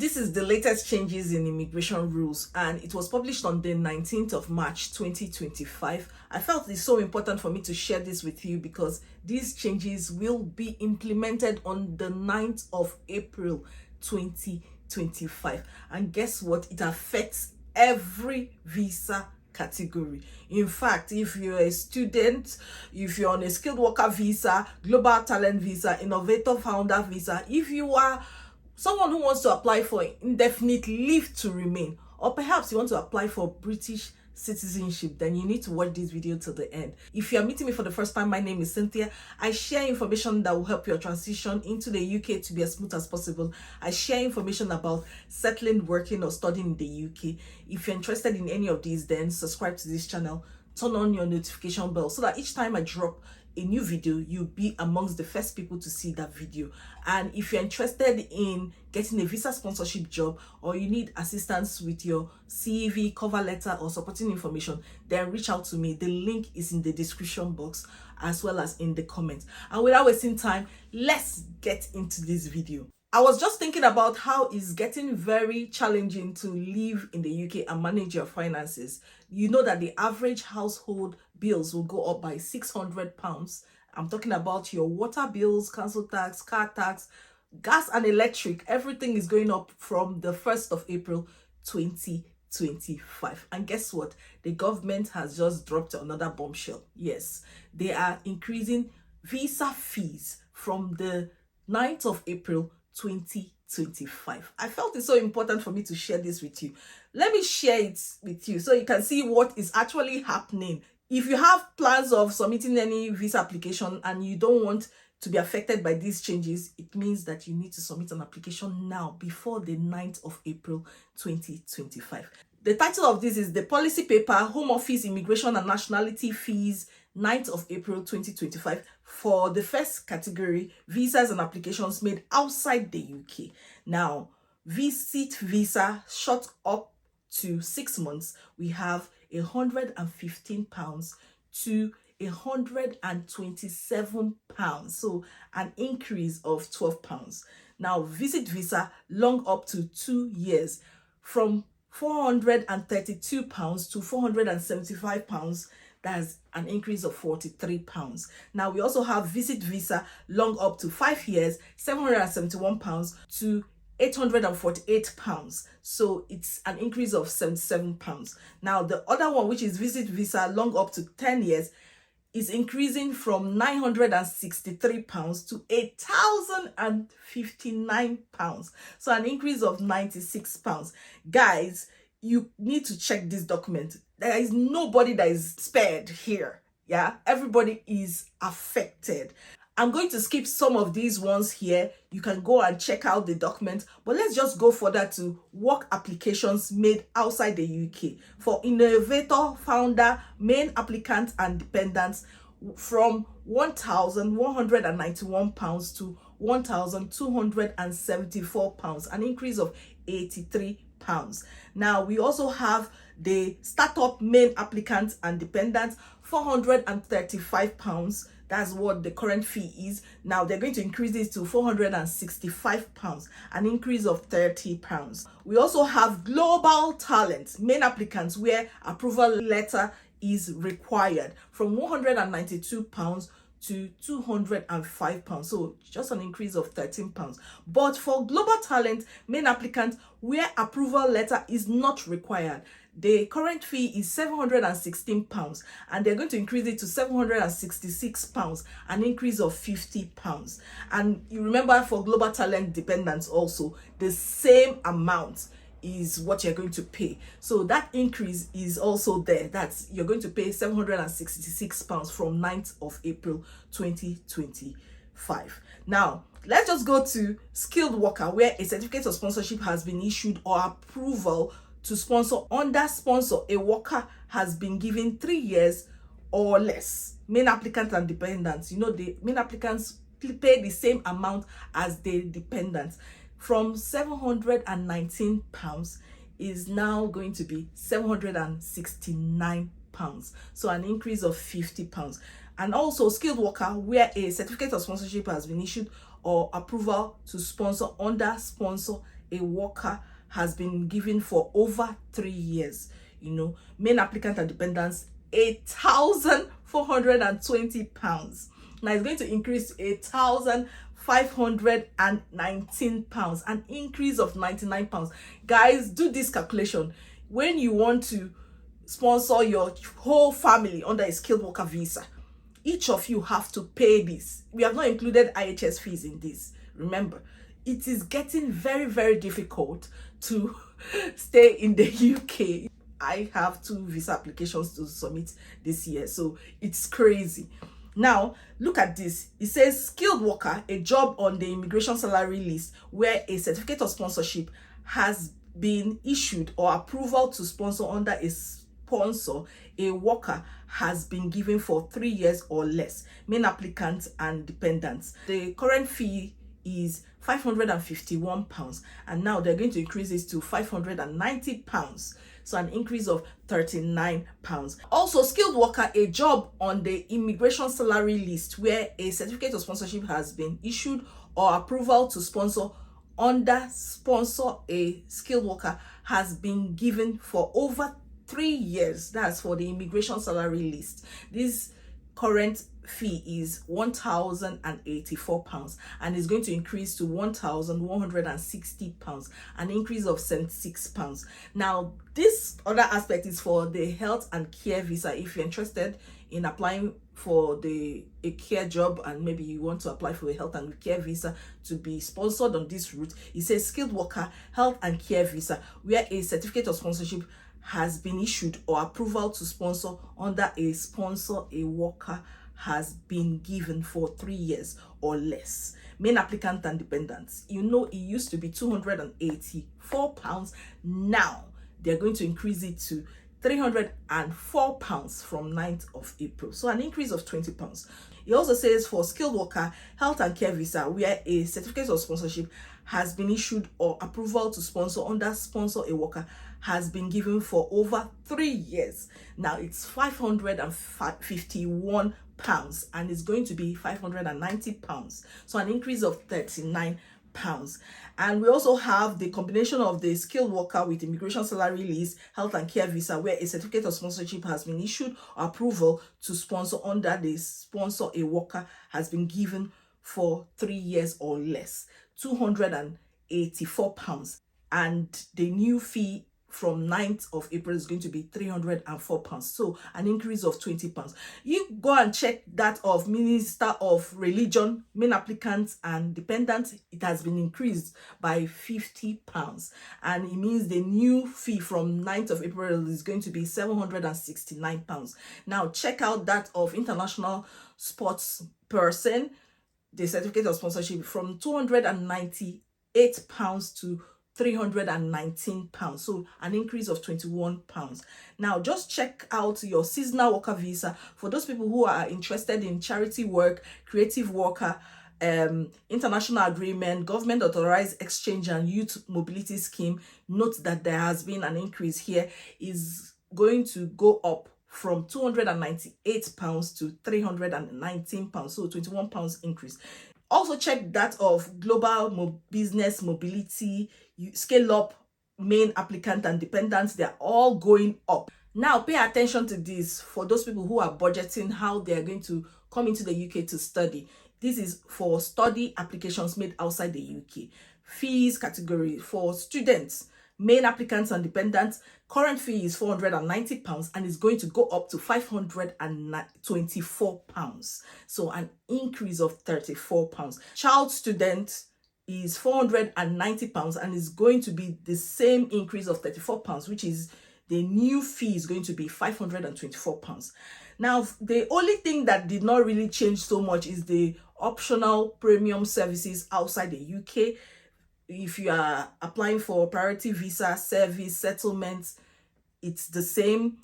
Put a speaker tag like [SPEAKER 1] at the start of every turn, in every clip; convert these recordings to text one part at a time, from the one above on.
[SPEAKER 1] This is the latest changes in immigration rules, and it was published on the 19th of March 2025. I felt it's so important for me to share this with you because these changes will be implemented on the 9th of April 2025. And guess what? It affects every visa category. In fact, if you're a student, if you're on a skilled worker visa, global talent visa, innovator founder visa, if you are someone who wants to apply for indefinite leave to remain, or perhaps you want to apply for British citizenship, then you need to watch this video to the end. If you are meeting me for the first time, my name is Cynthia. I share information that will help your transition into the UK to be as smooth as possible. I share information about settling, working, or studying in the UK. If you're interested in any of these, then subscribe to this channel, turn on your notification bell so that each time I drop a new video, you'll be amongst the first people to see that video. And if you're interested in getting a visa sponsorship job, or you need assistance with your CV, cover letter, or supporting information, then reach out to me. The link is in the description box as well as in the comments. And without wasting time, let's get into this video. I was just thinking about how it's getting very challenging to live in the UK and manage your finances. You know that the average household bills will go up by £600. I'm talking about your water bills, council tax, car tax, gas and electric. Everything is going up from the 1st of April 2025. And guess what? The government has just dropped another bombshell. Yes, they are increasing visa fees from the 9th of April 2025. I felt it's so important for me to share this with you. Let me share it with you so you can see what is actually happening. If you have plans of submitting any visa application and you don't want to be affected by these changes, it means that you need to submit an application now before the 9th of April 2025. The title of this is the policy paper, Home Office Immigration and Nationality Fees, 9th of April 2025 for the first category, visas and applications made outside the UK. Now, visit visa shot up to 6 months, we have £115 to £127, so an increase of £12. Now, visit visa long up to 2 years, from £432 to £475, that's an increase of £43. Now, we also have visit visa long up to 5 years, £771 to £848, so it's an increase of £77. Now, the other one, which is visit visa long up to 10 years, is increasing from £963 to £1,059, so an increase of £96. Guys, you need to check this document. There is nobody that is spared here. Yeah, everybody is affected. I'm going to skip some of these ones here. You can go and check out the document, but let's just go further to work applications made outside the UK. For innovator, founder, main applicants and dependents, from £1,191 to £1,274, an increase of £83. Now, we also have the startup main applicants and dependents, £435. That's what the current fee is. Now they're going to increase this to £465, an increase of £30. We also have global talent main applicants, where approval letter is required, from £192 to £205, so just an increase of £13. But for global talent main applicants, where approval letter is not required, the current fee is £716, and they're going to increase it to £766, an increase of £50. And you remember, for global talent dependents also, the same amount is what you're going to pay. So that increase is also there. That's, you're going to pay £766 from 9th of April 2025. Now, let's just go to skilled worker, where a certificate of sponsorship has been issued, or approval to sponsor. Under sponsor, a worker has been given 3 years or less. Main applicants and dependents, you know, the main applicants pay the same amount as the dependents. From £719 is now going to be £769, so an increase of £50. And also skilled worker, where a certificate of sponsorship has been issued, or approval to sponsor. Under sponsor, a worker has been given for over 3 years. You know, main applicant and dependents, £8,420. Now it's going to increase to £8,519, an increase of £99. Guys, do this calculation. When you want to sponsor your whole family under a skilled worker visa, each of you have to pay this. We have not included IHS fees in this. Remember, it is getting very, very difficult to stay in the UK. I have 2 visa applications to submit this year, so it's crazy. Now, look at this. It says skilled worker, a job on the immigration salary list where a certificate of sponsorship has been issued or approval to sponsor under a sponsor, a worker has been given for 3 years or less, main applicants and dependents. The current fee is £551, and now they're going to increase this to £590, so an increase of £39. Also, skilled worker, a job on the immigration salary list where a certificate of sponsorship has been issued or approval to sponsor under sponsor, a skilled worker has been given for over 3 years. That's for the immigration salary list. This current fee is £1,084, and is going to increase to £1,160, an increase of £76. Now, this other aspect is for the health and care visa. If you're interested in applying for a care job, and maybe you want to apply for a health and care visa to be sponsored on this route, it says skilled worker health and care visa where a certificate of sponsorship has been issued or approval to sponsor under a sponsor, a worker has been given for 3 years or less, main applicant and dependents. You know, it used to be £284. Now they're going to increase it to £304 from 9th of April, so an increase of £20. It also says for skilled worker health and care visa where a certificate of sponsorship has been issued or approval to sponsor under sponsor, a worker has been given for over 3 years. Now it's £551, and it's going to be £590, so an increase of £39. And we also have the combination of the skilled worker with immigration salary list, health and care visa where a certificate of sponsorship has been issued or approval to sponsor under the sponsor, a worker has been given for 3 years or less, £284, and the new fee from 9th of April is going to be £304, so an increase of £20. You go and check that of Minister of Religion, main applicants and dependents. It has been increased by £50, and it means the new fee from 9th of April is going to be £769. Now check out that of international sports person, the certificate of sponsorship, from £298 to £319, so an increase of £21. Now just check out your seasonal worker visa for those people who are interested in charity work, creative worker, international agreement, government authorized exchange and youth mobility scheme. Note that there has been an increase here, is going to go up from £298 to £319, so £21 increase. Also check that of global business mobility, scale up, main applicant and dependents. They're all going up. Now pay attention to this for those people who are budgeting how they are going to come into the UK to study. This is for study applications made outside the UK. Fees category for students, main applicants and dependents. Current fee is £490 and is going to go up to £524, so an increase of £34. Child student is £490 and is going to be the same increase of £34, which is the new fee is going to be £524. Now, the only thing that did not really change so much is the optional premium services outside the UK. If you are applying for priority visa, service, settlement, it's the same.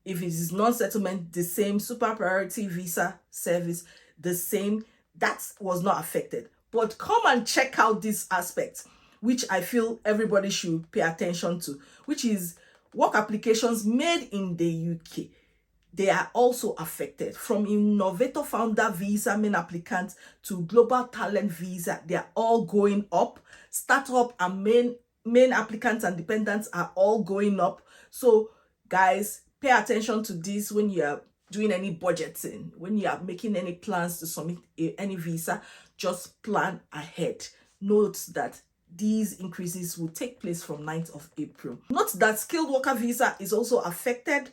[SPEAKER 1] If it is non-settlement, the same. Super priority visa, service, the same. That was not affected. But come and check out this aspect, which I feel everybody should pay attention to, which is work applications made in the UK. They are also affected. From innovator founder visa, main applicant, to global talent visa, they are all going up. Startup and main main applicants and dependents are all going up. So guys, pay attention to this when you are doing any budgeting, when you are making any plans to submit any visa. Just plan ahead. Note that these increases will take place from 9th of April. Note that skilled worker visa is also affected,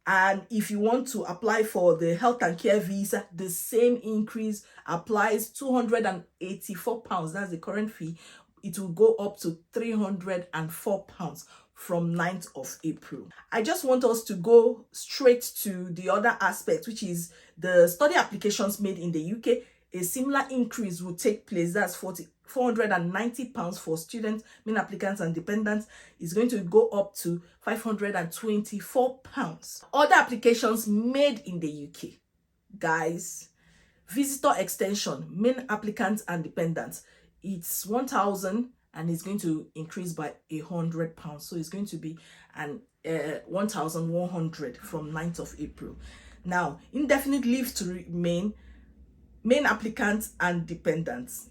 [SPEAKER 1] and if you want to apply for the health and care visa, the same increase applies. £284, that's the current fee. It will go up to £304 from 9th of April. I just want us to go straight to the other aspect, which is the study applications made in the UK. A similar increase will take place. That's £490 for students, main applicants and dependents. Is going to go up to £524. Other applications made in the UK, guys, visitor extension, main applicants and dependents, it's 1,000 and it's going to increase by £100. So it's going to be an 1,100 from 9th of April. Now, indefinite leave to remain, main applicants and dependents,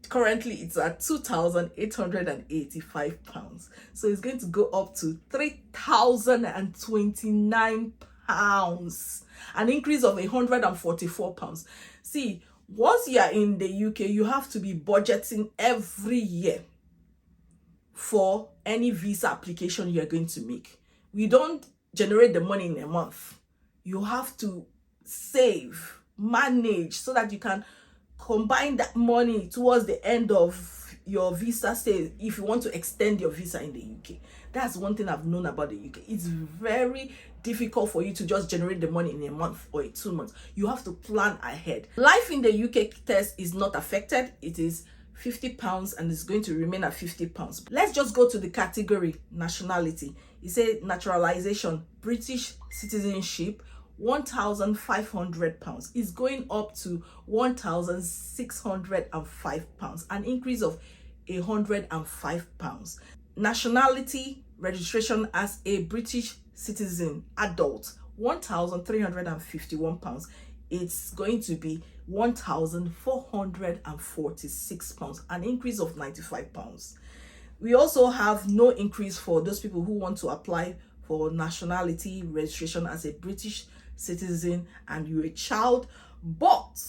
[SPEAKER 1] currently it's at £2,885. So it's going to go up to £3,029, an increase of £144. See, once you are in the UK, you have to be budgeting every year for any visa application you are going to make. We don't generate the money in a month. You have to save, manage, so that you can combine that money towards the end of your visa stay if you want to extend your visa in the UK. That's one thing I've known about the UK. It's very difficult for you to just generate the money in a month or 2 months. You have to plan ahead. Life in the UK test is not affected. It is £50 and it's going to remain at £50. Let's just go to the category nationality. It says naturalization, British citizenship, £1,500 is going up to £1,605, an increase of £105. Nationality registration as a British citizen adult, £1,351. It's going to be £1,446, an increase of £95. We also have no increase for those people who want to apply for nationality registration as a British citizen and you're a child. But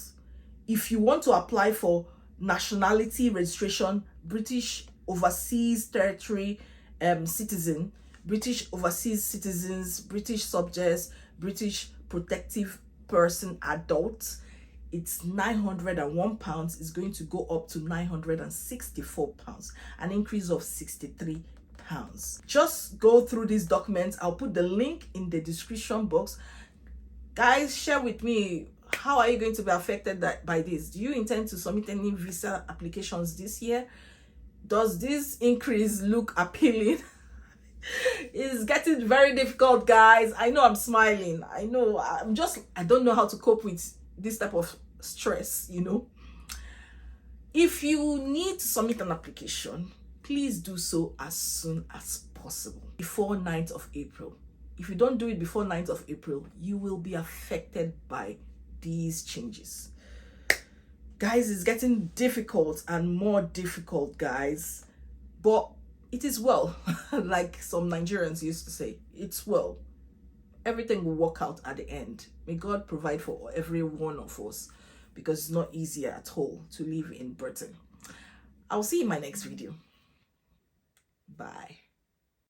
[SPEAKER 1] if you want to apply for nationality registration, British overseas territory citizen, British overseas citizens, British subjects, British protective person adult, it's £901. Is going to go up to £964, an increase of £63. Just go through these documents. I'll put the link in the description box. Guys, share with me, how are you going to be affected by this? Do you intend to submit any visa applications this year? Does this increase look appealing? It's getting very difficult, guys. I know I'm smiling. I know I don't know how to cope with this type of stress, you know. If you need to submit an application, please do so as soon as possible, before 9th of April. If you don't do it before 9th of April, you will be affected by these changes. Guys, it's getting difficult and more difficult, guys. But it is well. Like some Nigerians used to say, it's well. Everything will work out at the end. May God provide for every one of us, because it's not easy at all to live in Britain. I'll see you in my next video. Bye.